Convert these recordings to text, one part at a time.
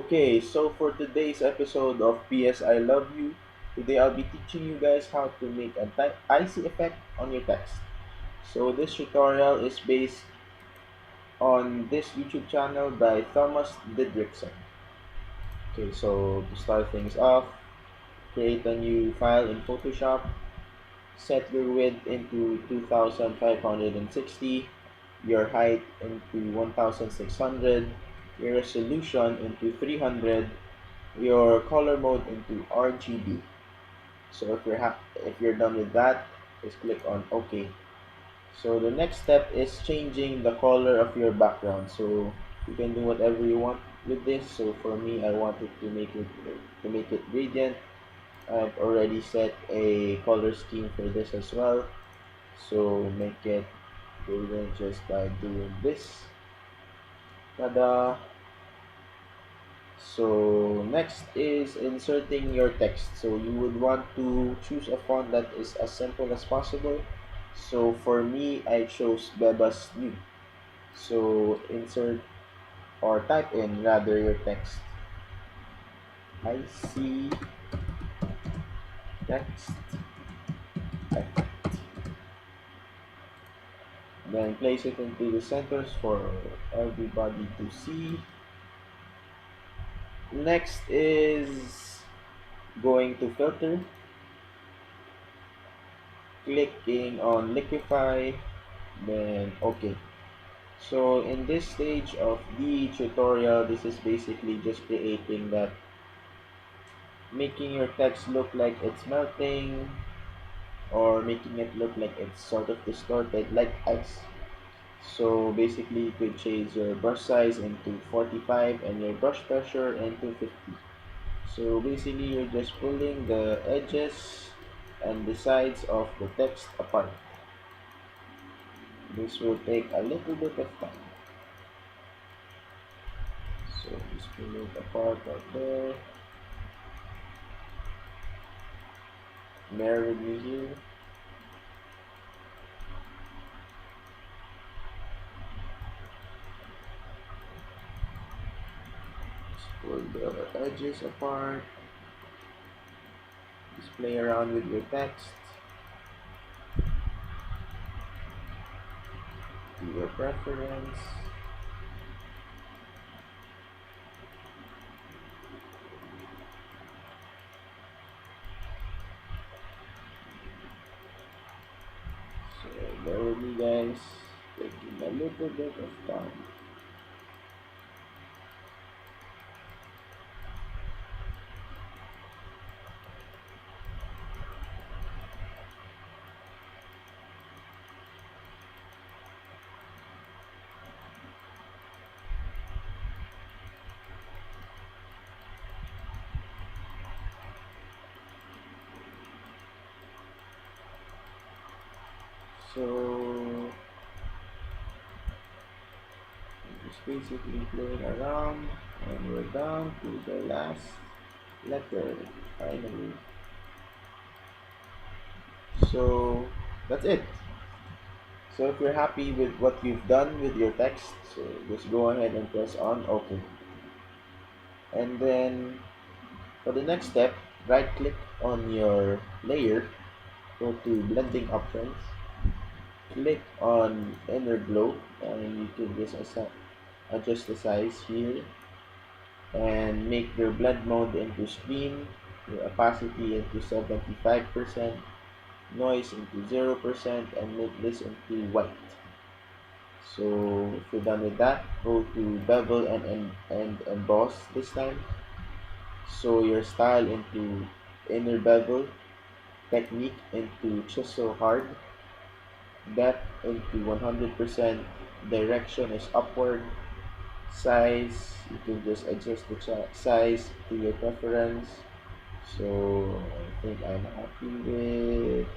Okay, so for today's episode of PS I Love You, today I'll be teaching you guys how to make an icy effect on your text. So this tutorial is based on this YouTube channel by Thomas Didrikson. Okay, so to start things off, create a new file in Photoshop, set your width into 2560, your height into 1600, your resolution into 300, your color mode into RGB. So if you're done with that, just click on OK. So the next step is changing the color of your background. So you can do whatever you want with this. So for me, I wanted to make it gradient. I've already set a color scheme for this as well. So make it gradient just by doing this. Tada! So next is inserting your text. So you would want to choose a font that is as simple as possible. So for me, I chose Bebas New. So insert or type in rather your text. I see text. Then place it into the centers for everybody to see. Next is going to filter, clicking on liquify, then OK. So in this stage of the tutorial, this is basically just creating that, making your text look like it's melting or making it look like it's sort of distorted like ice. So basically you could change your brush size into 45 and your brush pressure into 50. So basically you're just pulling the edges and the sides of the text apart. This will take a little bit of time. So just pull it apart right there. Bear with me here. Just pull the edges apart. Just play around with your text. Do your preference. So bear with me guys. Taking a little bit of time. So just basically playing around and we're down to the last letter finally. So that's it. So if you're happy with what you've done with your text, so just go ahead and press on OK. And then for the next step, right click on your layer, go to blending options, click on inner glow, and you can just adjust the size here and make your blend mode into screen, your opacity into 75%, noise into 0%, and make this into white. So if you're done with that, go to bevel and emboss this time. So your style into inner bevel, technique into chisel hard, depth into 100%, direction is upward, size, you can just adjust the size to your preference. So I think I'm happy with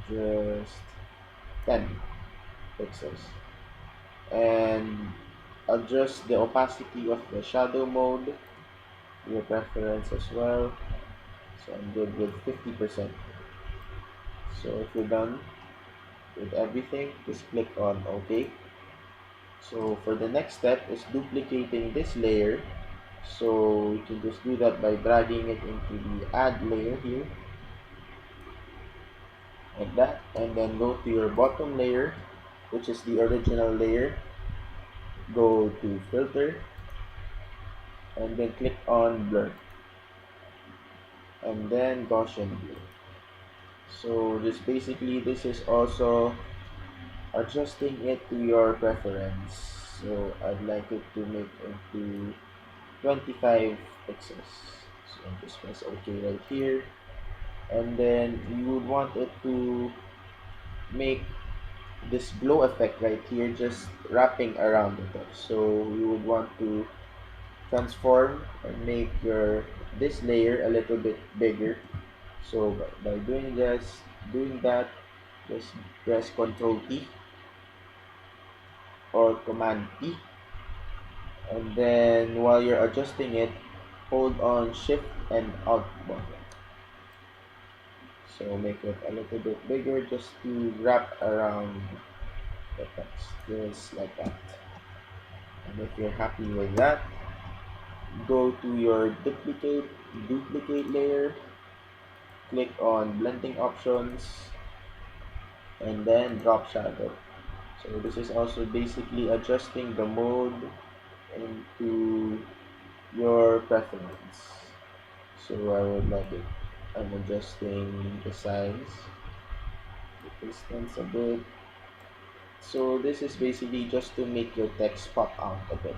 just 10 pixels. And adjust the opacity of the shadow mode, your preference as well. So I'm good with 50%. So if you're done with everything, just click on OK. So for the next step is duplicating this layer. So you can just do that by dragging it into the add layer here, like that, and then go to your bottom layer, which is the original layer. Go to filter, and then click on blur, and then Gaussian blur. So this is also adjusting it to your preference. So I'd like it to make into 25 pixels. So just press OK right here, and then you would want it to make this glow effect right here just wrapping around the top. So you would want to transform and make your this layer a little bit bigger. So by doing that, just press Ctrl T or Command T, and then while you're adjusting it, hold on Shift and Alt button. So make it a little bit bigger just to wrap around the text, just like that. And if you're happy with that, go to your duplicate layer, click on blending options, and then drop shadow. So this is also basically adjusting the mode into your preference. So I would like it. I'm adjusting the size, the distance a bit. So this is basically just to make your text pop out a bit.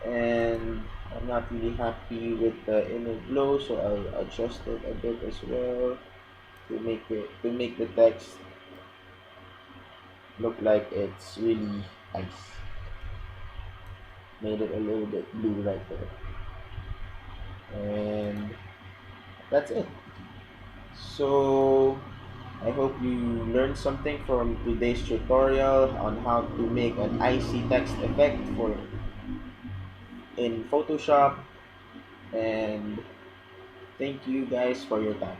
And I'm not really happy with the inner glow, so I'll adjust it a bit as well to make the text look like it's really ice. Made it a little bit blue right there. And that's it. So I hope you learned something from today's tutorial on how to make an icy text effect for in Photoshop, and thank you guys for your time.